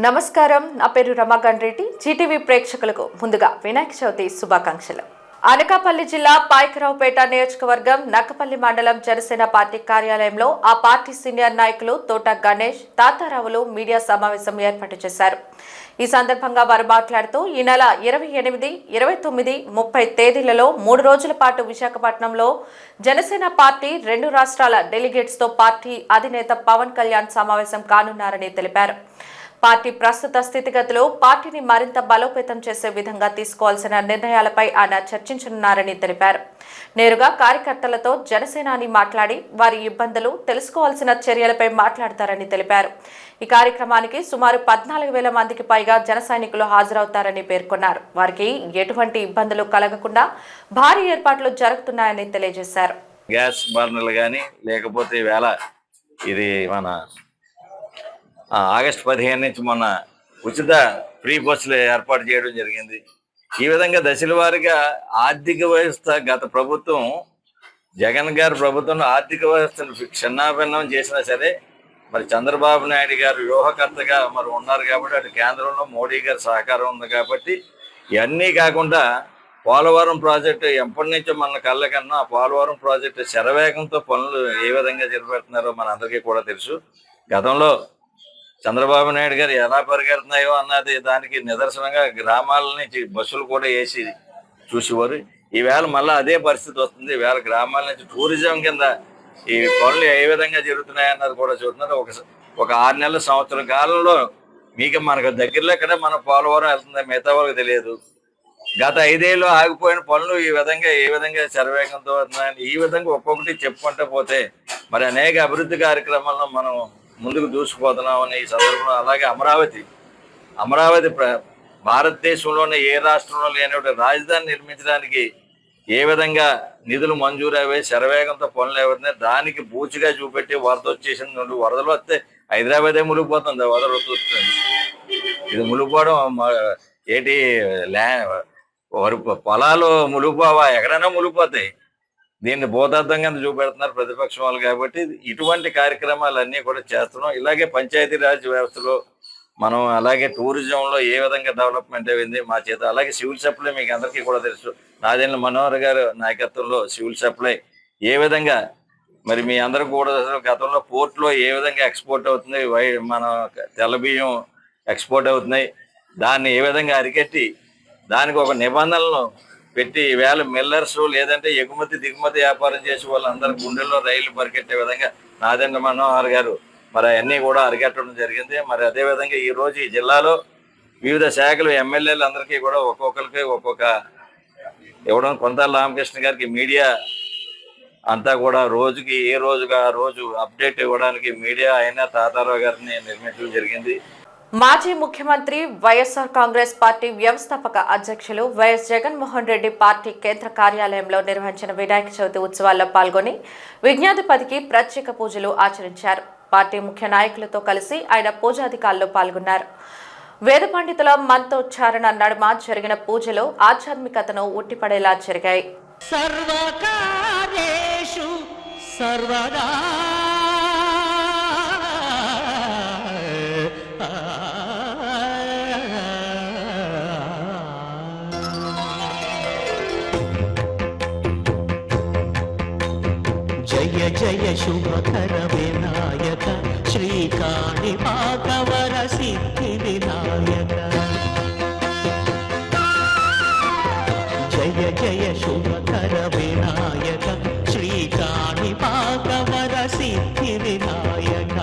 నమస్కారం, నా పేరు రమాకాంత్ రెడ్డి. జీటీవీ ప్రేక్షకులకు ముందుగా వినాయక చవితి శుభాకాంక్షలు. అనకాపల్లి జిల్లా పాయకరావుపేట నియోజకవర్గం నక్కపల్లి మండలం జనసేన పార్టీ కార్యాలయంలో ఆ పార్టీ సీనియర్ నాయకులు తోట గణేష్, తాతారావులు మీడియా సమావేశం ఏర్పాటు చేశారు. ఈ సందర్భంగా వారు మాట్లాడుతూ ఈ నెల 28, 29, 30 తేదీలలో 3 రోజుల పాటు విశాఖపట్నంలో జనసేన పార్టీ 2 రాష్ట్రాల డెలిగేట్స్ తో పార్టీ అధినేత పవన్ కళ్యాణ్ సమావేశం కానున్నారని తెలిపారు. పార్టీ ప్రస్తుత స్థితిగతులు పార్టీని మరింత బలోపేతం చేసే విధంగా తీసుకోవాల్సిన నిర్ణయాలపై ఆయన చర్చించనున్నారని తెలిపారు. నేరుగా కార్యకర్తలతో జనసేనాని మాట్లాడి వారి ఇబ్బందులు తెలుసుకోవాల్సిన చర్యలపై మాట్లాడతారని తెలిపారు. ఈ కార్యక్రమానికి సుమారు 14,000 మందికి పైగా జన సైనికులు హాజరవుతారని పేర్కొన్నారు. వారికి ఎటువంటి ఇబ్బందులు కలగకుండా భారీ ఏర్పాట్లు జరుగుతున్నాయని తెలియజేశారు. గ్యాస్ బర్నర్లు కానీ లేకపోతే వేళ ఇది మన ఆగస్టు 15 నుంచి మొన్న ఉచిత ఫ్రీ బస్సులు ఏర్పాటు చేయడం జరిగింది. ఈ విధంగా దశల వారీగా ఆర్థిక వ్యవస్థ గత ప్రభుత్వం జగన్ గారి ప్రభుత్వంలో ఆర్థిక వ్యవస్థను చిన్నాభిన్నం చేసినా సరే మరి చంద్రబాబు నాయుడు గారు వ్యూహకర్తగా మరి ఉన్నారు కాబట్టి అటు కేంద్రంలో మోడీ గారి సహకారం ఉంది కాబట్టి ఇవన్నీ కాకుండా పోలవరం ప్రాజెక్టు ఎప్పటి నుంచో మన కళ్ళకన్నా పోలవరం ప్రాజెక్టు శరవేగంతో పనులు ఏ విధంగా జరిపెడుతున్నారో మన అందరికీ కూడా తెలుసు. గతంలో చంద్రబాబు నాయుడు గారు ఎలా పరిగెడుతున్నాయో అన్నది దానికి నిదర్శనంగా గ్రామాల నుంచి బస్సులు కూడా వేసి చూసేవారు. ఈవేళ మళ్ళీ అదే పరిస్థితి వస్తుంది. ఈవేళ గ్రామాల నుంచి టూరిజం కింద ఈ పనులు ఏ విధంగా జరుగుతున్నాయన్నది కూడా చూస్తున్నారు. ఒక 6 నెలల సంవత్సరం కాలంలో మనకు దగ్గరలో ఇక్కడ మన పోలవరం వెళ్తుంది, మిగతా వాళ్ళకి తెలియదు. గత 5 ఏళ్ళు ఆగిపోయిన పనులు ఈ విధంగా ఏ విధంగా శరవేగంతో వస్తున్నాయని ఈ విధంగా ఒక్కొక్కటి చెప్పుకుంటూ పోతే మరి అనేక అభివృద్ధి కార్యక్రమాలను మనం ముందుకు దూసుకుపోతున్నామని ఈ సందర్భంలో అలాగే అమరావతి భారతదేశంలోనే ఏ రాష్ట్రంలో లేని రాజధాని నిర్మించడానికి ఏ విధంగా నిధులు మంజూరు అయ్యే శరవేగంతో పనులు ఎవరినాయి దానికి పూచిగా చూపెట్టి వరద వచ్చేసిన వరదలు వస్తే హైదరాబాదే మునిగిపోతుంది. వరద వస్తుంది, ఇది మునిగిపోవడం ఏంటి పొలాలు మునిగిపోవా, ఎక్కడైనా మునిగిపోతాయి. దీన్ని భూతార్థంగా చూపెడుతున్నారు ప్రతిపక్షం వాళ్ళు. కాబట్టి ఇటువంటి కార్యక్రమాలన్నీ కూడా చేస్తున్నాం. ఇలాగే పంచాయతీరాజ్ వ్యవస్థలో మనం అలాగే టూరిజంలో ఏ విధంగా డెవలప్మెంట్ అయింది మా చేత, అలాగే సివిల్ సప్లై మీకు అందరికీ కూడా తెలుసు. నాదెండ్ల మనోహర్ గారు నాయకత్వంలో సివిల్ సప్లై ఏ విధంగా మరి మీ అందరికీ కూడా గతంలో పోర్ట్లో ఏ విధంగా ఎక్స్పోర్ట్ అవుతుంది, మన తెల్లబియ్యం ఎక్స్పోర్ట్ అవుతున్నాయి, దాన్ని ఏ విధంగా అరికట్టి దానికి ఒక నిబంధనలను పెట్టి ఈవేళ మిల్లర్స్ లేదంటే ఎగుమతి దిగుమతి వ్యాపారం చేసే వాళ్ళందరూ గుండెల్లో రైలు పరిగెట్టే విధంగా నాదెండ్ల మనోహర్ గారు మరి అవన్నీ కూడా అరికట్టడం జరిగింది. మరి అదేవిధంగా ఈరోజు ఈ జిల్లాలో వివిధ శాఖలు ఎమ్మెల్యేలు అందరికీ కూడా ఒక్కొక్కరికి ఒక్కొక్క ఇవ్వడం, కొంతాల రామకృష్ణ గారికి మీడియా అంతా కూడా రోజుకి ఏ రోజుగా ఆ రోజు అప్డేట్ ఇవ్వడానికి మీడియా అయినా తాతారావు గారిని నిర్మించడం జరిగింది. మాజీ ముఖ్యమంత్రి వైఎస్ఆర్ కాంగ్రెస్ పార్టీ వ్యవస్థాపక అధ్యక్షులు వైఎస్ జగన్మోహన్ రెడ్డి పార్టీ కేంద్ర కార్యాలయంలో నిర్వహించిన వినాయక చవితి ఉత్సవాల్లో పాల్గొని విజ్ఞాధిపతికి ప్రత్యేక పూజలు ఆచరించారు. పార్టీ ముఖ్య నాయకులతో కలిసి ఆయన పూజాధికారులు పాల్గొన్నారు. వేద పండితుల మంత్రోచ్చారణ నడుమ జరిగిన పూజలు ఆధ్యాత్మికతను ఉట్టిపడేలా జరిగాయి. సర్వకార్యేషు సర్వదా జయ జయ శుభకర వినాయక శ్రీకాళి భాగవర సిద్ధి వినాయక జయ జయ శుభకర వినాయక శ్రీకాళి భాగవర సిద్ధి వినాయక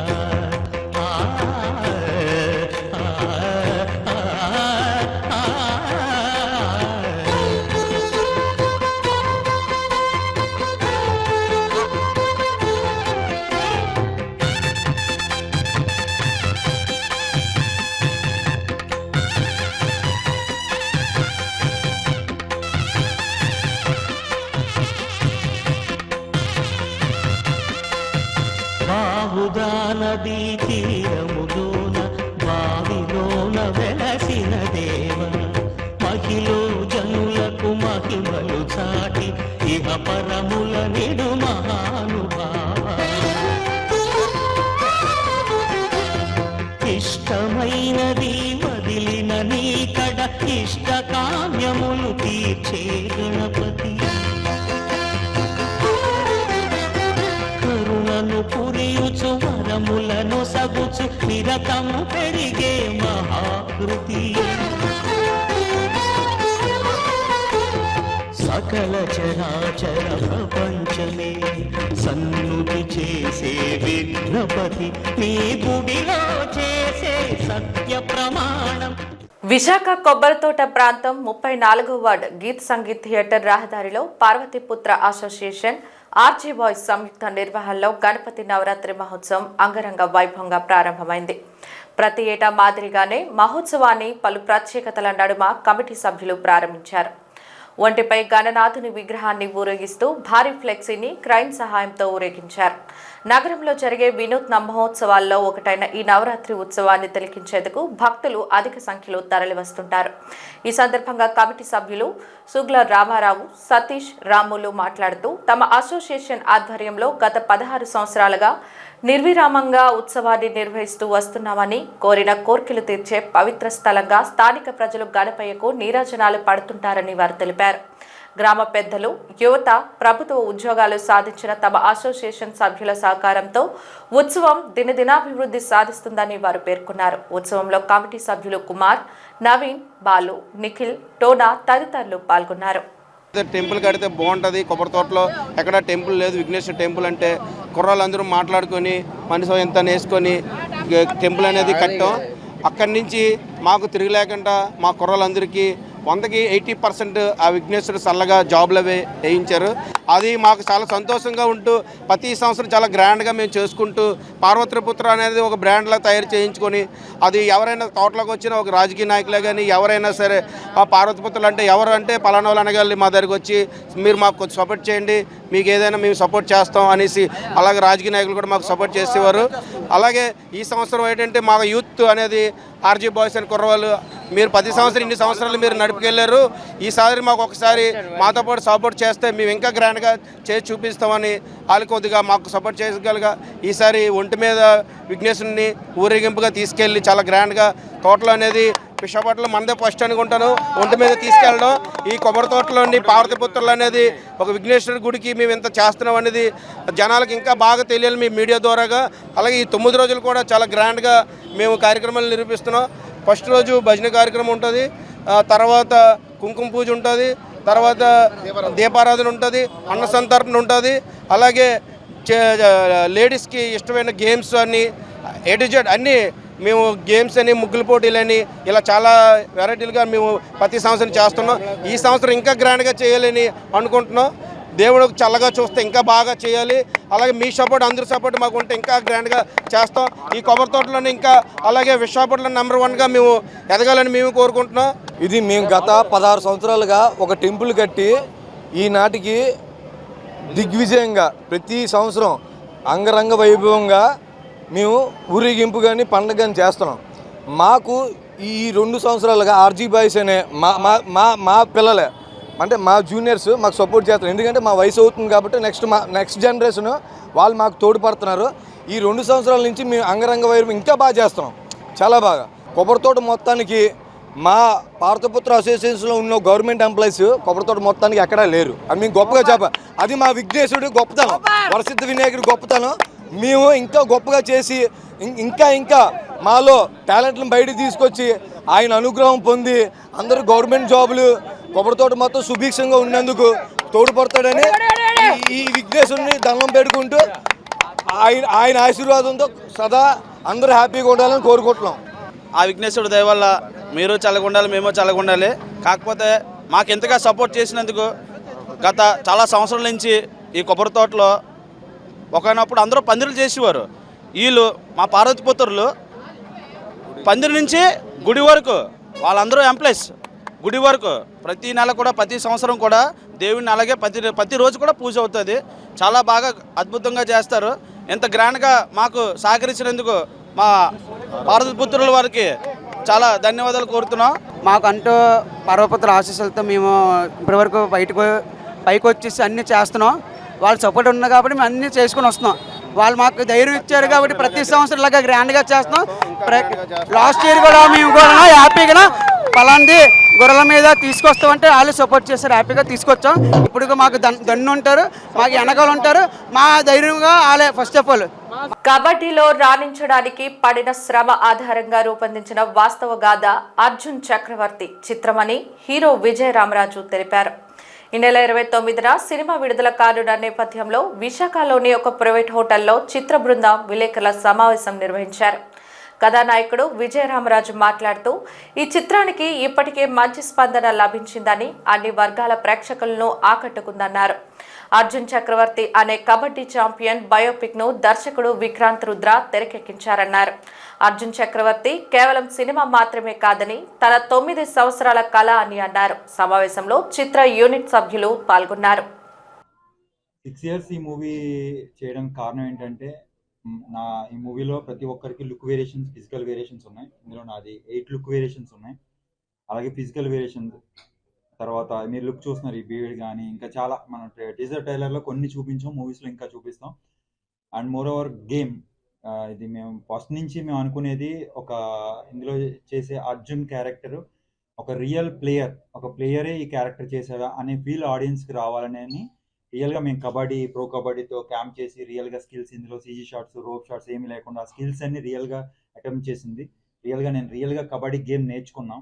నదీ తీరములోన బావిలోన వెలసిన దేవ మహిళ జనులకు మహిమలు చాటి ఇహ పరముల నిడు మహానుభావ ఇష్టమైనది తీర్చే గణపతి కరుణను పురియుచు వరములను సగుచు నిరతము పెరిగే మహాకృతి సకల చరాచర ప్రపంచమే సన్నుతి చేసే విఘ్నపతి నీ గుడిలో చేసే సత్య ప్రమాణం. విశాఖ కొబ్బరితోట ప్రాంతం 34వ వార్డ్ గీత్ సంగీత్ థియేటర్ రహదారిలో పార్వతీపుత్ర అసోసియేషన్ ఆర్జీ బాయ్స్ సంయుక్త నిర్వహణలో గణపతి నవరాత్రి మహోత్సవం అంగరంగ వైభవంగా ప్రారంభమైంది. ప్రతి ఏటా మాదిరిగానే మహోత్సవాన్ని పలు ప్రత్యేకతల నడుమ కమిటీ సభ్యులు ప్రారంభించారు. ఒంటిపై గణనాథుని విగ్రహాన్ని ఊరేగిస్తూ భారీ ఫ్లెక్సీని క్రైన్ సహాయంతో ఊరేగించారు. నగరంలో జరిగే వినూత్న మహోత్సవాల్లో ఒకటైన ఈ నవరాత్రి ఉత్సవాన్ని తిలకించేందుకు భక్తులు అధిక సంఖ్యలో తరలివస్తుంటారు. ఈ సందర్భంగా కమిటీ సభ్యులు సుగ్ల రామారావు, సతీష్, రాములు మాట్లాడుతూ తమ అసోసియేషన్ ఆధ్వర్యంలో గత 16 సంవత్సరాలుగా నిర్విరామంగా ఉత్సవాన్ని నిర్వహిస్తూ వస్తున్నామని, కోరిన కోర్కెలు తీర్చే పవిత్ర స్థలంగా స్థానిక ప్రజలు గణపయ్యకు నీరాజనాలు పడుతుంటారని వారు తెలిపారు. గ్రామ పెద్దలు, యువత, ప్రభుత్వ ఉద్యోగాలు సాధించిన తమ అసోసియేషన్ సభ్యుల సహకారంతో ఉత్సవం దినదినాభివృద్ధి సాధిస్తుందని వారు పేర్కొన్నారు. ఉత్సవంలో కమిటీ సభ్యులు కుమార్, నవీన్, బాలు, నిఖిల్, టోనా తదితరులు పాల్గొన్నారు. టెంపుల్ కడితే బాగుంటుంది. కొబ్బరి తోటలో ఎక్కడ టెంపుల్ లేదు. విఘ్నేశ్వర టెంపుల్ అంటే కుర్రాళ్ళందరూ మాట్లాడుకొని మనిషి ఎంత వేసుకొని టెంపుల్ అనేది కట్టాం. అక్కడి నుంచి మాకు తిరగలేకుండా మా కుర్రాళ్ళందరికీ 100కి 80% ఆ విఘ్నేశ్వరుడు చల్లగా జాబ్లు వేయించారు. అది మాకు చాలా సంతోషంగా ఉంటూ ప్రతి సంవత్సరం చాలా గ్రాండ్గా మేము చేసుకుంటూ పార్వతీపుత్ర అనేది ఒక బ్రాండ్లా తయారు చేయించుకొని అది ఎవరైనా తోటలోకి వచ్చిన ఒక రాజకీయ నాయకులే కానీ ఎవరైనా సరే ఆ పార్వతీపుత్రులు అంటే ఎవరు అంటే పలానా వాళ్ళు అనగాలి మా దగ్గరికి వచ్చి మీరు మాకు కొంచెం సపోర్ట్ చేయండి, మీకు ఏదైనా మేము సపోర్ట్ చేస్తాం అనేసి అలాగే రాజకీయ నాయకులు కూడా మాకు సపోర్ట్ చేసేవారు. అలాగే ఈ సంవత్సరం ఏంటంటే మా యూత్ అనేది ఆర్జీ బాయ్స్ అని కుర్రవాళ్ళు మీరు 10 సంవత్సరాలు ఇన్ని సంవత్సరాలు మీరు నడిపికెళ్ళారు. ఈసారి మాకు ఒకసారి మాతో పాటు సపోర్ట్ చేస్తే మేము ఇంకా గ్రాండ్గా చేసి చూపిస్తామని వాళ్ళు కొద్దిగా మాకు సపోర్ట్ చేయగలగా ఈసారి ఒంటి మీద విఘ్నేశ్వరుని ఊరేగింపుగా తీసుకెళ్ళి చాలా గ్రాండ్గా తోటలో అనేది విశాఖపట్నంలో మనదే ఫస్ట్ అనుకుంటాను ఒంటి మీద తీసుకెళ్ళడం. ఈ కొబ్బరి తోటలోని పార్వతీపుత్రులు అనేది ఒక విఘ్నేశ్వరుడి గుడికి మేము ఇంత చేస్తున్నాం అనేది జనాలకు ఇంకా బాగా తెలియాలి మీ మీడియా ద్వారాగా. అలాగే ఈ 9 రోజులు కూడా చాలా గ్రాండ్గా మేము కార్యక్రమాలు నిర్వహిస్తున్నాం. ఫస్ట్ రోజు భజన కార్యక్రమం ఉంటుంది, తర్వాత కుంకుమ పూజ ఉంటుంది, తర్వాత దీపారాధన ఉంటుంది, అన్న సంతర్పణ ఉంటుంది. అలాగే లేడీస్కి ఇష్టమైన గేమ్స్ అన్నీ A to Z అన్నీ మేము గేమ్స్ అని ముగ్గుల పోటీలని ఇలా చాలా వెరైటీలుగా మేము ప్రతి సంవత్సరం చేస్తున్నాం. ఈ సంవత్సరం ఇంకా గ్రాండ్గా చేయాలని అనుకుంటున్నాం. దేవుడు చల్లగా చూస్తే ఇంకా బాగా చేయాలి. అలాగే మీ సపోర్ట్ అందరి సపోర్ట్ మాకు ఉంటే ఇంకా గ్రాండ్గా చేస్తాం. ఈ కొబ్బరి తోటలోనే ఇంకా అలాగే విశాఖపట్నం నెంబర్ 1గా మేము ఎదగాలని మేము కోరుకుంటున్నాం. ఇది మేము గత 16 సంవత్సరాలుగా ఒక టెంపుల్ కట్టి ఈనాటికి దిగ్విజయంగా ప్రతి సంవత్సరం అంగరంగ వైభవంగా మేము ఊరేగింపు కానీ పండుగ కానీ చేస్తున్నాం. మాకు ఈ 2 సంవత్సరాలుగా ఆర్జీ బాయ్స్ అనే మా పిల్లలే అంటే మా జూనియర్స్ మాకు సపోర్ట్ చేస్తారు. ఎందుకంటే మా వయసు అవుతుంది కాబట్టి నెక్స్ట్ జనరేషన్ వాళ్ళు మాకు తోడ్పడుతున్నారు. ఈ 2 సంవత్సరాల నుంచి మేము అంగరంగ వైభవం ఇంకా బాగా చేస్తున్నాం, చాలా బాగా. కొబ్బరి తోట మొత్తానికి మా పార్వతీపుత్ర అసోసియేషన్లో ఉన్న గవర్నమెంట్ ఎంప్లాయీస్ కొబ్బరి తోట మొత్తానికి ఎక్కడా లేరు. అది మేము గొప్పగా చెప్పాలి. అది మా విఘ్నేశ్వరుడు గొప్పతనం, వరసిద్ధ వినాయకుడి గొప్పతనం. మేము ఇంకా గొప్పగా చేసి ఇంకా మాలో టాలెంట్లను బయటకు తీసుకొచ్చి ఆయన అనుగ్రహం పొంది అందరూ గవర్నమెంట్ జాబులు కొబ్బరి తోట మొత్తం సుభిక్షంగా ఉన్నందుకు తోడ్పడతాడని ఈ విఘ్నేశ్వరుని దండం పెట్టుకుంటూ ఆయన ఆశీర్వాదంతో సదా అందరూ హ్యాపీగా ఉండాలని కోరుకుంటున్నాం. ఆ విఘ్నేశ్వరుడు దయ వల్ల మీరు చల్లగుండాలి, మేము చల్లగుండాలి. కాకపోతే మాకు ఎంతగా సపోర్ట్ చేసినందుకు గత చాలా సంవత్సరాల నుంచి ఈ కొబ్బరి తోటలో ఒకనప్పుడు అందరూ పందిరులు చేసేవారు. వీళ్ళు మా పార్వతీపుత్రులు పందిరి నుంచి గుడి వరకు వాళ్ళందరూ ఎంప్లాయీస్. గుడి వరకు ప్రతి నెల కూడా ప్రతి సంవత్సరం కూడా దేవుడిని అలాగే ప్రతిరోజు కూడా పూజ అవుతుంది. చాలా బాగా అద్భుతంగా చేస్తారు. ఎంత గ్రాండ్గా మాకు సహకరించినందుకు మా పార్వతీపుత్రుల వారికి చాలా ధన్యవాదాలు కోరుతున్నాం. మాకంటూ పార్వతీపుత్రుల ఆశీస్సులతో మేము ఇప్పటివరకు పైకి వచ్చేసి అన్నీ చేస్తున్నాం. వాళ్ళ సపోర్ట్ ఉంది కాబట్టి మేము అన్నీ చేసుకుని వస్తున్నాం. వాళ్ళు మాకు ధైర్యం ఇచ్చారు కాబట్టి ప్రతి సంవత్సరం ఇలాగా గ్రాండ్గా చేస్తున్నాం. లాస్ట్ ఇయర్ కూడా మేము కూడా హ్యాపీగా పలాంది గొర్రెల మీద తీసుకొస్తామంటే వాళ్ళు సపోర్ట్ చేస్తారు, హ్యాపీగా తీసుకొచ్చాం. ఇప్పుడు మాకు దన్ను ఉంటారు, మాకు వెనకాల ఉంటారు, మా ధైర్యంగా వాళ్ళే ఫస్ట్ ఆఫ్ ఆల్. కబడ్డీలో రాణించడానికి పడిన శ్రమ ఆధారంగా రూపొందించిన వాస్తవ గాథ అర్జున్ చక్రవర్తి చిత్రమని హీరో విజయ రామరాజు తెలిపారు. ఈ నెల 29న సినిమా విడుదల కానున్న నేపథ్యంలో విశాఖలోని ఒక ప్రైవేట్ హోటల్లో చిత్ర బృందం విలేకరుల సమావేశం నిర్వహించారు. కథానాయకుడు విజయరామరాజు మాట్లాడుతూ ఈ చిత్రానికి ఇప్పటికే మంచి స్పందన లభించిందని, అన్ని వర్గాల ప్రేక్షకులను ఆకట్టుకుందన్నారు. అర్జున్ చక్రవర్తి అనే కబడ్డీ ఛాంపియన్ బయోపిక్ ను దర్శకుడు విక్రాంత్ రుద్ర తెరకెక్కించారన్నారు. అర్జున్ చక్రవర్తి కేవలం సినిమా మాత్రమే కాదని తన 9 సంవత్సరాల కళ అని అన్నారు. సమావేశంలో చిత్ర యూనిట్ సభ్యులు పాల్గొన్నారు. 6 years ఈ మూవీ చేయడం కారణం ఏంటంటే, ఈ మూవీలో ప్రతి ఒక్కరికి లుక్ వేరియేషన్స్, ఫిజికల్ వేరియేషన్స్ ఉన్నాయి. ఇందులో నాది 8 లుక్ వేరియేషన్స్ ఉన్నాయి. అలాగే ఫిజికల్ వేరియేషన్స్ తర్వాత మీరు లుక్ చూస్తున్నారు, ఈ బీడ్ కానీ ఇంకా చాలా మన టీజర్ ట్రైలర్లో కొన్ని చూపించాం, మూవీస్లో ఇంకా చూపిస్తాం. అండ్ మోర్ ఓవర్ గేమ్, ఇది మేము ఫస్ట్ నుంచి మేము అనుకునేది ఇందులో చేసే అర్జున్ క్యారెక్టర్ ఒక రియల్ ప్లేయర్, ఒక ప్లేయరే ఈ క్యారెక్టర్ చేశారా అనే ఫీల్ ఆడియన్స్కి రావాలని రియల్గా మేము ప్రో కబడ్డీతో క్యాంప్ చేసి రియల్గా స్కిల్స్, ఇందులో సీజీ షాట్స్, రోప్ షాట్స్ ఏమీ లేకుండా స్కిల్స్ అన్ని రియల్గా అటెంప్ట్ చేసింది. నేను రియల్గా కబడ్డీ గేమ్ నేర్చుకున్నాం,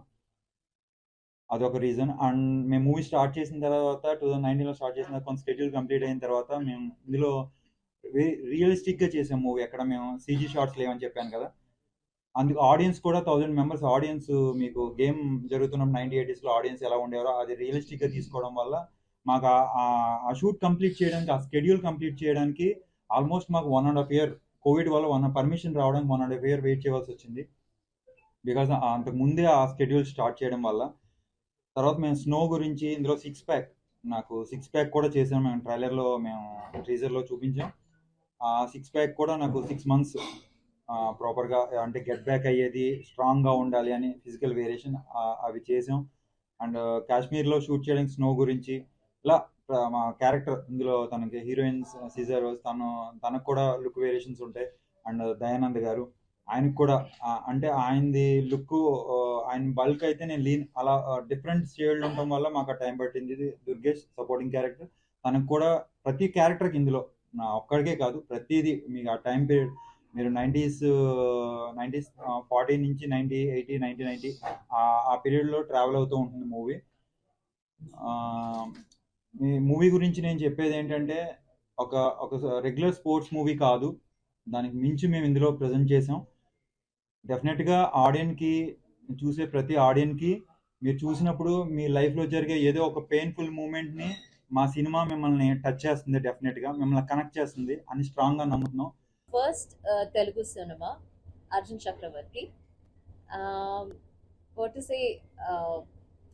అదొక రీజన్. అండ్ మేము మూవీ స్టార్ట్ చేసిన తర్వాత 2019లో స్టార్ట్ చేసిన కొంత స్కెడ్యూల్ కంప్లీట్ అయిన తర్వాత మేము ఇందులో రియలిస్టిక్గా చేసాం మూవీ. ఎక్కడ మేము సీజీ షాట్స్ లేవని చెప్పాను కదా, అందుకు ఆడియన్స్ కూడా 1000 members ఆడియన్స్, మీకు గేమ్ జరుగుతున్నప్పుడు 1980sలో ఆడియన్స్ ఎలా ఉండేవారో అది రియలిస్టిక్గా తీసుకోవడం వల్ల మాకు ఆ షూట్ కంప్లీట్ చేయడానికి, ఆ స్కెడ్యూల్ కంప్లీట్ చేయడానికి ఆల్మోస్ట్ మాకు 1.5 year కోవిడ్ వల్ల పర్మిషన్ రావడానికి 1.5 year వెయిట్ చేయవలసి వచ్చింది. బికాజ్ అంతకు ముందే ఆ స్కెడ్యూల్ స్టార్ట్ చేయడం వల్ల. తర్వాత మేము స్నో గురించి ఇందులో 6 pack కూడా చేసాం. మేము ట్రైలర్లో మేము టీజర్లో చూపించాం. ఆ 6 pack కూడా నాకు 6 months ప్రాపర్గా అంటే గెట్ బ్యాక్ అయ్యేది, స్ట్రాంగ్గా ఉండాలి అని ఫిజికల్ వేరియేషన్ అవి చేసాం. అండ్ కాశ్మీర్లో షూట్ చేయడానికి స్నో గురించి ఇలా మా క్యారెక్టర్ ఇందులో తనకి హీరోయిన్ సీజర్ తనకు కూడా లుక్ వేరియేషన్స్ ఉంటాయి. అండ్ దయానంద్ గారు ఆయనకు కూడా అంటే ఆయనది లుక్, ఆయన బల్క్ అయితే నేను లీన్, అలా డిఫరెంట్ షేడ్లు ఉండటం వల్ల మాకు టైం పట్టింది. దుర్గేష్ సపోర్టింగ్ క్యారెక్టర్, తనకు కూడా ప్రతి క్యారెక్టర్కి ఇందులో నా ఒక్కడికే కాదు ప్రతిదీ మీకు ఆ టైం పీరియడ్ మీరు 90s 40 నుంచి 90, 80, 90 ఆ పీరియడ్లో ట్రావెల్ అవుతూ ఉంటుంది మూవీ. ఈ మూవీ గురించి నేను చెప్పేది ఏంటంటే, ఒక రెగ్యులర్ స్పోర్ట్స్ మూవీ కాదు, దానికి మించి మేము ఇందులో ప్రజెంట్ చేసాం. డెఫినెట్గా ఆడియన్కి, చూసే ప్రతి ఆడియన్కి మీరు చూసినప్పుడు మీ లైఫ్లో జరిగే ఏదో ఒక పెయిన్ఫుల్ మూమెంట్ని మా సినిమా మిమ్మల్ని టచ్ చేస్తుంది, డెఫినెట్గా మిమ్మల్ని కనెక్ట్ చేస్తుంది అని స్ట్రాంగ్గా నమ్ముతున్నాం. First Telugu cinema Arjun Chakravarti. What to say,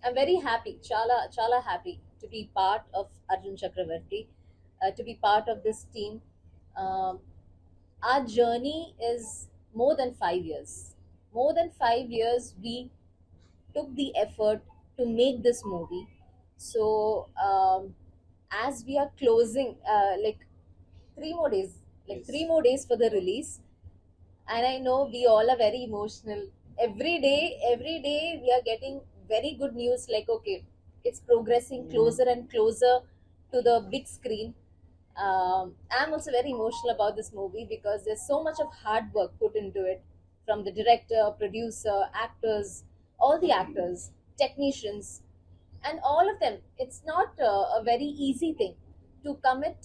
I'm very happy, chala happy to be part of Arjun Chakravarti, to be part of this team. Our journey is more than 5 years. More than 5 years we took the effort to make this movie. So as we are closing like 3 more days, like 3 more days for the release, and I know we all are very emotional. Every day we are getting very good news, like okay, it's progressing closer and closer to the big screen. I'm also very emotional about this movie because there's so much of hard work put into it, from the director, producer, actors, all the actors, technicians, and all of them. It's not a very easy thing to commit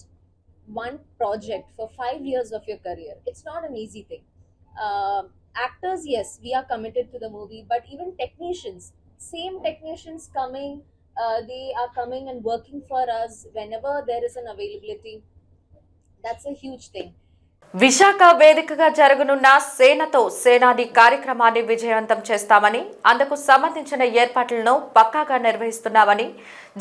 one project for 5 years of your career. It's not an easy thing. Actors, yes, we are committed to the movie, but even technicians, same technicians coming, they are coming and working for us whenever there is an availability. That's a huge thing. Visakha వేదికగా జరగనున్న సేనతో సేనాని కార్యక్రమాన్ని విజయవంతం చేస్తామని, అందుకు సంబంధించిన ఏర్పాట్లను పక్కాగా నిర్వహిస్తున్నామని,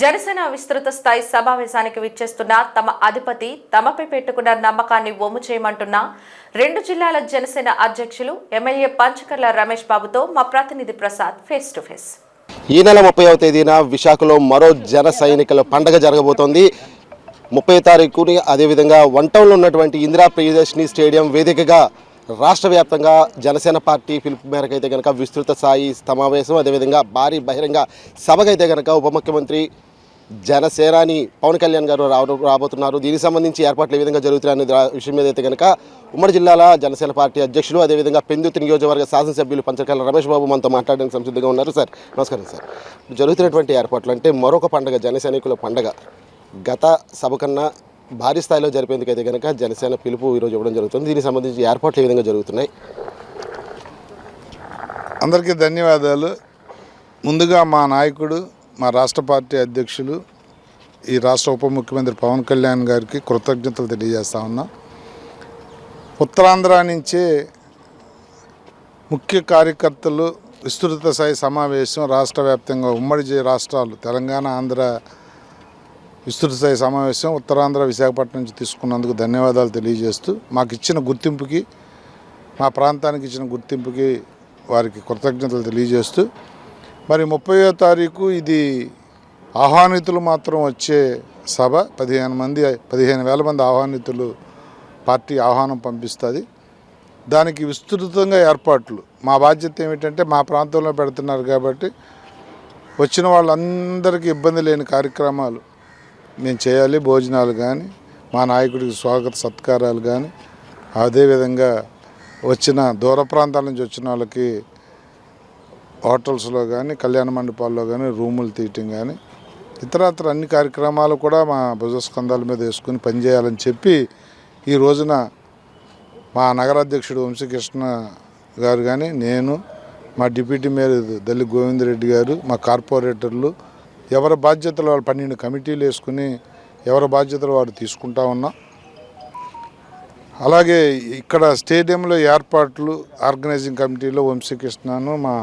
జనసేన విస్తృత స్థాయి సమావేశానికి విచ్చేస్తున్న తమ అధిపతి తమపై పెట్టుకున్న నమ్మకాన్ని ఒమ్ము చేయమంటున్న 2 జిల్లాల జనసేన అధ్యక్షులు ఎమ్మెల్యే పంచకర్ల రమేష్ బాబుతో మా ప్రతినిధి ప్రసాద్ ఫేస్ టు ఫేస్. ఈ నెల 30వ తేదీన విశాఖలో మరో జన సైనికుల పండుగ జరగబోతోంది. 30వ తారీఖుని అదేవిధంగా 1 టౌన్లో ఉన్నటువంటి ఇందిరా ప్రియదర్శిని స్టేడియం వేదికగా రాష్ట్ర వ్యాప్తంగా జనసేన పార్టీ పిలుపు మేరకు అయితే కనుక విస్తృత స్థాయి సమావేశం, అదేవిధంగా భారీ బహిరంగ సభకైతే కనుక ఉప ముఖ్యమంత్రి జనసేనాని పవన్ కళ్యాణ్ గారు రాబోతున్నారు. దీనికి సంబంధించి ఏర్పాట్లు ఏ విధంగా జరుగుతున్నాయనే విషయం మీద అయితే కనుక ఉమ్మడి జిల్లాల జనసేన పార్టీ అధ్యక్షులు, అదేవిధంగా పెందుర్తి నియోజకవర్గ శాసనసభ్యులు పంచకర్ల రమేష్ బాబు మనతో మాట్లాడడానికి సంసిద్ధంగా ఉన్నారు. సార్ నమస్కారం. సార్, జరుగుతున్నటువంటి ఏర్పాట్లు అంటే మరొక పండుగ, జన సైనికుల పండుగ గత సభ కన్నా భారీ స్థాయిలో జరిపేందుకైతే కనుక జనసేన పిలుపు ఈరోజు ఇవ్వడం జరుగుతుంది. దీనికి సంబంధించి ఏర్పాట్లు ఏ విధంగా జరుగుతున్నాయి? అందరికీ ధన్యవాదాలు. ముందుగా మా నాయకుడు, మా రాష్ట్ర పార్టీ అధ్యక్షులు, ఈ రాష్ట్ర ఉప ముఖ్యమంత్రి పవన్ కళ్యాణ్ గారికి కృతజ్ఞతలు తెలియజేస్తా ఉన్నా. ఉత్తరాంధ్ర నుంచే ముఖ్య కార్యకర్తలు విస్తృత స్థాయి సమావేశం రాష్ట్ర వ్యాప్తంగా ఉమ్మడి రాష్ట్రాలు తెలంగాణ, ఆంధ్ర విస్తృత స్థాయి సమావేశం ఉత్తరాంధ్ర విశాఖపట్నం నుంచి తీసుకున్నందుకు ధన్యవాదాలు తెలియజేస్తూ, మాకు ఇచ్చిన గుర్తింపుకి, మా ప్రాంతానికి ఇచ్చిన గుర్తింపుకి వారికి కృతజ్ఞతలు తెలియజేస్తూ, మరి 30వ తారీఖు ఇది ఆహ్వానితులు మాత్రం వచ్చే సభ. 15,000 మంది ఆహ్వానితులు పార్టీ ఆహ్వానం పంపిస్తుంది. దానికి విస్తృతంగా ఏర్పాట్లు. మా బాధ్యత ఏమిటంటే మా ప్రాంతంలో పెడుతున్నారు కాబట్టి వచ్చిన వాళ్ళందరికీ ఇబ్బంది లేని కార్యక్రమాలు మేము చేయాలి. భోజనాలు కానీ, మా నాయకుడికి స్వాగత సత్కారాలు కానీ, అదేవిధంగా వచ్చిన దూర ప్రాంతాల నుంచి వచ్చిన వాళ్ళకి హోటల్స్లో కానీ, కళ్యాణ మండపాల్లో కానీ రూములు తీయటం కానీ, ఇతరత్ర అన్ని కార్యక్రమాలు కూడా మా భుజస్కంధాల మీద వేసుకుని పనిచేయాలని చెప్పి ఈ రోజున మా నగరాధ్యక్షుడు వంశీకృష్ణ గారు కానీ, నేను, మా డిప్యూటీ మేయర్ దల్లి గోవిందరెడ్డి గారు, మా కార్పొరేటర్లు ఎవరి బాధ్యతలు వాళ్ళు 12 కమిటీలు వేసుకుని ఎవరి బాధ్యతలు వారు తీసుకుంటా ఉన్నాం. అలాగే ఇక్కడ స్టేడియంలో ఏర్పాట్లు ఆర్గనైజింగ్ కమిటీలో వంశీకృష్ణను, మా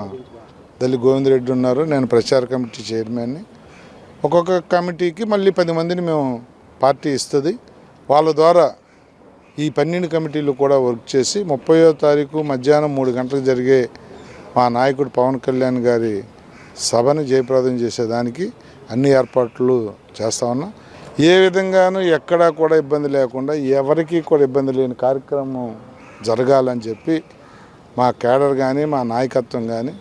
దల్లి గోవిందరెడ్డి ఉన్నారు, నేను ప్రచార కమిటీ చైర్మన్ని. ఒక్కొక్క కమిటీకి మళ్ళీ 10 మందిని మేము పార్టీ ఇస్తుంది. వాళ్ళ ద్వారా ఈ 12 కమిటీలు కూడా వర్క్ చేసి 30వ తారీఖు మధ్యాహ్నం 3 గంటలకు జరిగే మా నాయకుడు పవన్ కళ్యాణ్ గారి సభను జయప్రదం చేసేదానికి అన్ని ఏర్పాట్లు చేస్తా ఉన్నాం. ఏ విధంగానూ ఎక్కడా కూడా ఇబ్బంది లేకుండా, ఎవరికి కూడా ఇబ్బంది లేని కార్యక్రమం జరగాలని చెప్పి మా కేడర్ కానీ, మా నాయకత్వం కానీ,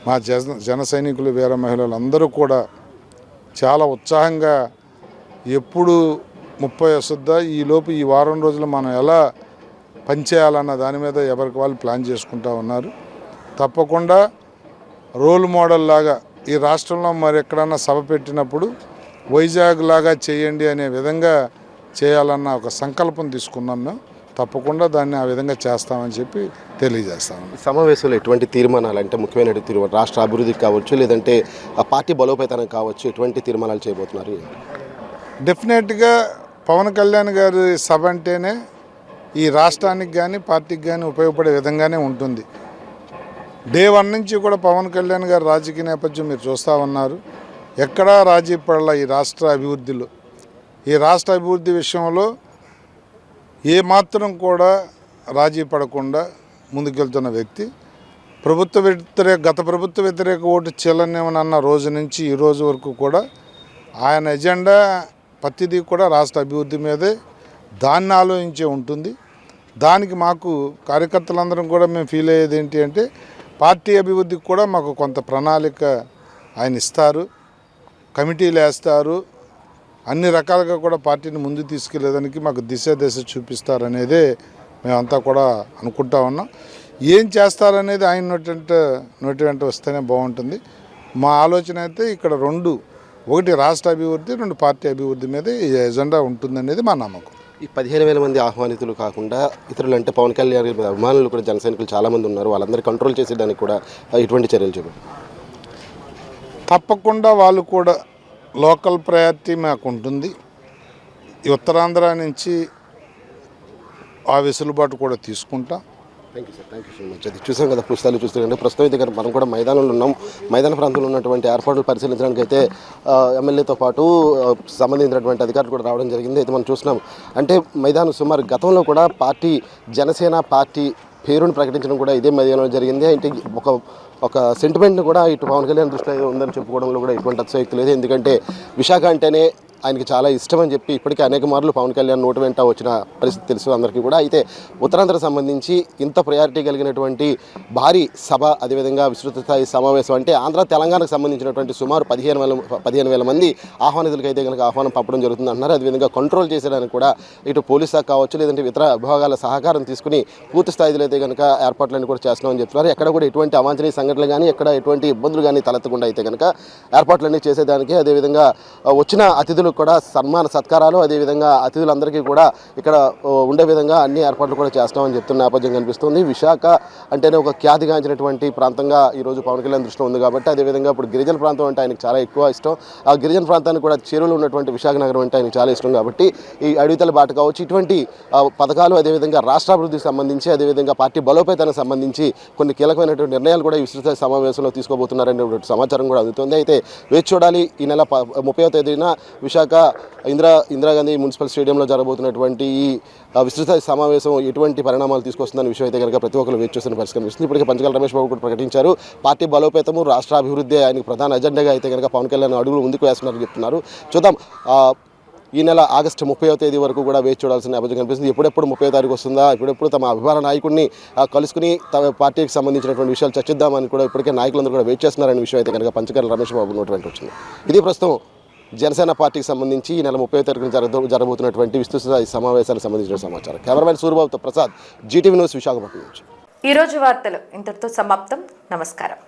మా జన సైనికులు, వీర మహిళలు అందరూ కూడా చాలా ఉత్సాహంగా ఎప్పుడు 30 వస్తుందా, ఈలోపు ఈ వారం రోజులు మనం ఎలా పనిచేయాలన్న దాని మీద ఎవరికి వాళ్ళు ప్లాన్ చేసుకుంటూ ఉన్నారు. తప్పకుండా రోల్ మోడల్ లాగా ఈ రాష్ట్రంలో మరి ఎక్కడన్నా సభ పెట్టినప్పుడు వైజాగ్ లాగా చేయండి అనే విధంగా చేయాలన్న ఒక సంకల్పం తీసుకున్నాం మేము. తప్పకుండా దాన్ని ఆ విధంగా చేస్తామని చెప్పి తెలియజేస్తాము. సమావేశంలో ఎటువంటి తీర్మానాలు అంటే ముఖ్యమైన తీర్మానాలు, రాష్ట్ర అభివృద్ధికి కావచ్చు, లేదంటే ఆ పార్టీ బలోపేతానం కావచ్చు, ఎటువంటి తీర్మానాలు చేయబోతున్నారు? డెఫినెట్గా పవన్ కళ్యాణ్ గారి సభ అంటేనే ఈ రాష్ట్రానికి కానీ పార్టీకి కానీ ఉపయోగపడే విధంగానే ఉంటుంది. డే 1 నుంచి కూడా పవన్ కళ్యాణ్ గారు రాజకీయ నేపథ్యం మీరు చూస్తూ ఉన్నారు. ఎక్కడా రాజీ పడాల ఈ రాష్ట్ర అభివృద్ధిలో. ఈ రాష్ట్ర అభివృద్ధి విషయంలో ఏమాత్రం కూడా రాజీ పడకుండా ముందుకెళ్తున్న వ్యక్తి. గత ప్రభుత్వ వ్యతిరేక ఓటు చెల్లనివ్వనన్న రోజు నుంచి ఈ రోజు వరకు కూడా ఆయన ఎజెండా ప్రతిదీ కూడా రాష్ట్ర అభివృద్ధి మీదే, దాన్ని ఆలోచించే ఉంటుంది. దానికి మాకు కార్యకర్తలందరం కూడా మేము ఫీల్ అయ్యేది ఏంటి అంటే, పార్టీ అభివృద్ధికి కూడా మాకు కొంత ప్రణాళిక ఆయన ఇస్తారు, కమిటీలు వేస్తారు, అన్ని రకాలుగా కూడా పార్టీని ముందు తీసుకెళ్లేదానికి మాకు దశ చూపిస్తారనేదే మేమంతా కూడా అనుకుంటా ఉన్నాం. ఏం చేస్తారనేది ఆయన నోటి వెంట వస్తేనే బాగుంటుంది. మా ఆలోచన అయితే ఇక్కడ 2, ఒకటి రాష్ట్ర అభివృద్ధి, 2 పార్టీ అభివృద్ధి మీద ఈ ఎజెండా ఉంటుందనేది మా నమ్మకం. ఈ 15,000 మంది ఆహ్వానితులు కాకుండా ఇతరులు అంటే పవన్ కళ్యాణ్ అభిమానులు కూడా జన సైనికులు చాలామంది ఉన్నారు. వాళ్ళందరూ కంట్రోల్ చేసేదానికి కూడా ఎటువంటి చర్యలు చేపట్టారు? తప్పకుండా వాళ్ళు కూడా లోకల్ ప్రయారిటీ మాకు ఉంటుంది. ఈ ఉత్తరాంధ్ర నుంచి ఆ వెసులుబాటు కూడా తీసుకుంటాం. Thank you sir, thank you so much. అది చూసాం కదా, పుస్తకాలు చూస్తున్నాం. ప్రస్తుతం అయితే కనుక మనం కూడా మైదానంలో ఉన్నాం. మైదాన ప్రాంతంలో ఉన్నటువంటి ఏర్పాట్లు పరిశీలించడానికి అయితే ఎమ్మెల్యేతో పాటు సంబంధించినటువంటి అధికారులు కూడా రావడం జరిగింది. అయితే మనం చూస్తున్నాం అంటే మైదానం సుమారు గతంలో కూడా పార్టీ జనసేన పార్టీ పేరును ప్రకటించడం కూడా ఇదే మైదానంలో జరిగింది. అంటే ఒక సెంటిమెంట్ని కూడా ఇటు పవన్ కళ్యాణ్ దృష్టిలో ఉందని చెప్పుకోవడంలో కూడా ఎటువంటి అతిశయోక్తి లేదు. ఎందుకంటే విశాఖ అంటేనే ఆయనకి చాలా ఇష్టం అని చెప్పి ఇప్పటికే అనేక మార్లు పవన్ కళ్యాణ్ నోటి వెంట వచ్చిన పరిస్థితి తెలుసు అందరికీ కూడా. అయితే ఉత్తరాంధ్ర సంబంధించి ఇంత ప్రయారిటీ కలిగినటువంటి భారీ సభ, అదేవిధంగా విస్తృత స్థాయి సమావేశం అంటే ఆంధ్ర తెలంగాణకు సంబంధించినటువంటి సుమారు 15,000 మంది ఆహ్వానితులకి అయితే కనుక ఆహ్వానం పంపడం జరుగుతుంది అంటున్నారు. అదేవిధంగా కంట్రోల్ చేసేయడానికి కూడా ఇటు పోలీస్ శాఖ కావచ్చు, లేదంటే ఇతర విభాగాల సహకారం తీసుకుని పూర్తి స్థాయిలో అయితే కనుక ఏర్పాట్లన్నీ కూడా చేస్తున్నామని చెప్తున్నారు. ఎక్కడ కూడా ఎటువంటి అవాంఛనీయ సంఘటనలు కానీ, ఎక్కడ ఎటువంటి ఇబ్బందులు కానీ తలెత్తకుండా అయితే కనుక ఏర్పాట్లన్నీ చేసేదానికి, అదేవిధంగా వచ్చిన అతిథులకు కూడా సన్మాన సత్కారాలు, అదేవిధంగా అతిథులందరికీ కూడా ఇక్కడ ఉండే విధంగా అన్ని ఏర్పాట్లు కూడా చేస్తామని చెప్తున్న నేపథ్యం కనిపిస్తుంది. విశాఖ అంటేనే ఒక ఖ్యాతిగాంచినటువంటి ప్రాంతంగా ఈరోజు పవన్ కళ్యాణ్ దృష్టిలో ఉంది కాబట్టి, అదేవిధంగా ఇప్పుడు గిరిజన ప్రాంతం అంటే ఆయనకు చాలా ఎక్కువ ఇష్టం. ఆ గిరిజన ప్రాంతానికి కూడా చేరువలో ఉన్నటువంటి విశాఖ నగరం అంటే ఆయనకు చాలా ఇష్టం కాబట్టి ఈ అడవితల బాట కావచ్చు, ఇటువంటి పథకాలు, అదేవిధంగా రాష్ట్రాభివృద్ధికి సంబంధించి, అదేవిధంగా పార్టీ బలోపేతానికి సంబంధించి కొన్ని కీలకమైనటువంటి నిర్ణయాలు కూడా ఈ విస్తృత సమావేశంలో తీసుకోబోతున్నారనేటువంటి సమాచారం కూడా అందుతుంది. అయితే వేచి చూడాలి. ఈ నెల 30వ తేదీన విశాఖ ఇందిరాగాంధీ మున్సిపల్ స్టేడియంలో జరగబోతున్నటువంటి ఈ విస్తృత సమావేశం ఎటువంటి పరిణామాలు తీసుకొస్తుందనే విషయం అయితే కనుక ప్రతి ఒక్కరు వేచి చూస్తున్న పరిస్థితి కనిపిస్తుంది. ఇప్పటికే పంచకాల రమేష్ బాబు కూడా ప్రకటించారు, పార్టీ బలోపేతము, రాష్ట్రాభివృద్ధి ఆయనకు ప్రధాన అజెండాగా అయితే కనుక పవన్ కళ్యాణ్ అడుగులు ముందుకు వేస్తున్నారని చెప్తున్నారు. చూద్దాం. ఈ నెల ఆగస్టు 30వ తేదీ వరకు కూడా వేచి చూడాల్సిన నేపథ్యం కనిపిస్తుంది. ఎప్పుడెప్పుడు 30వ తారీఖు వస్తుందా, ఎప్పుడెప్పుడు తమ అభిమాన నాయకుడిని కలుసుకుని తమ పార్టీకి సంబంధించినటువంటి విషయాలు చర్చిద్దామని కూడా ఇప్పటికే నాయకులందరూ కూడా వెయిట్ చేస్తున్నారనే విషయం అయితే కనుక పంచకాల రమేష్ బాబు నోటి వచ్చింది. ఇది ప్రస్తుతం జనసేన పార్టీకి సంబంధించి ఈ నెల 30వ తారీఖున జరగబోతున్నటువంటి విస్తృత సమావేశాలకు సంబంధించిన సమాచారం. కెమెరామెన్ సూర్యబాబుతో ప్రసాద్, జీటీవీ న్యూస్, విశాఖపట్నం నుంచి. ఈరోజు వార్తలు ఇంతటితో సమాప్తం. నమస్కారం.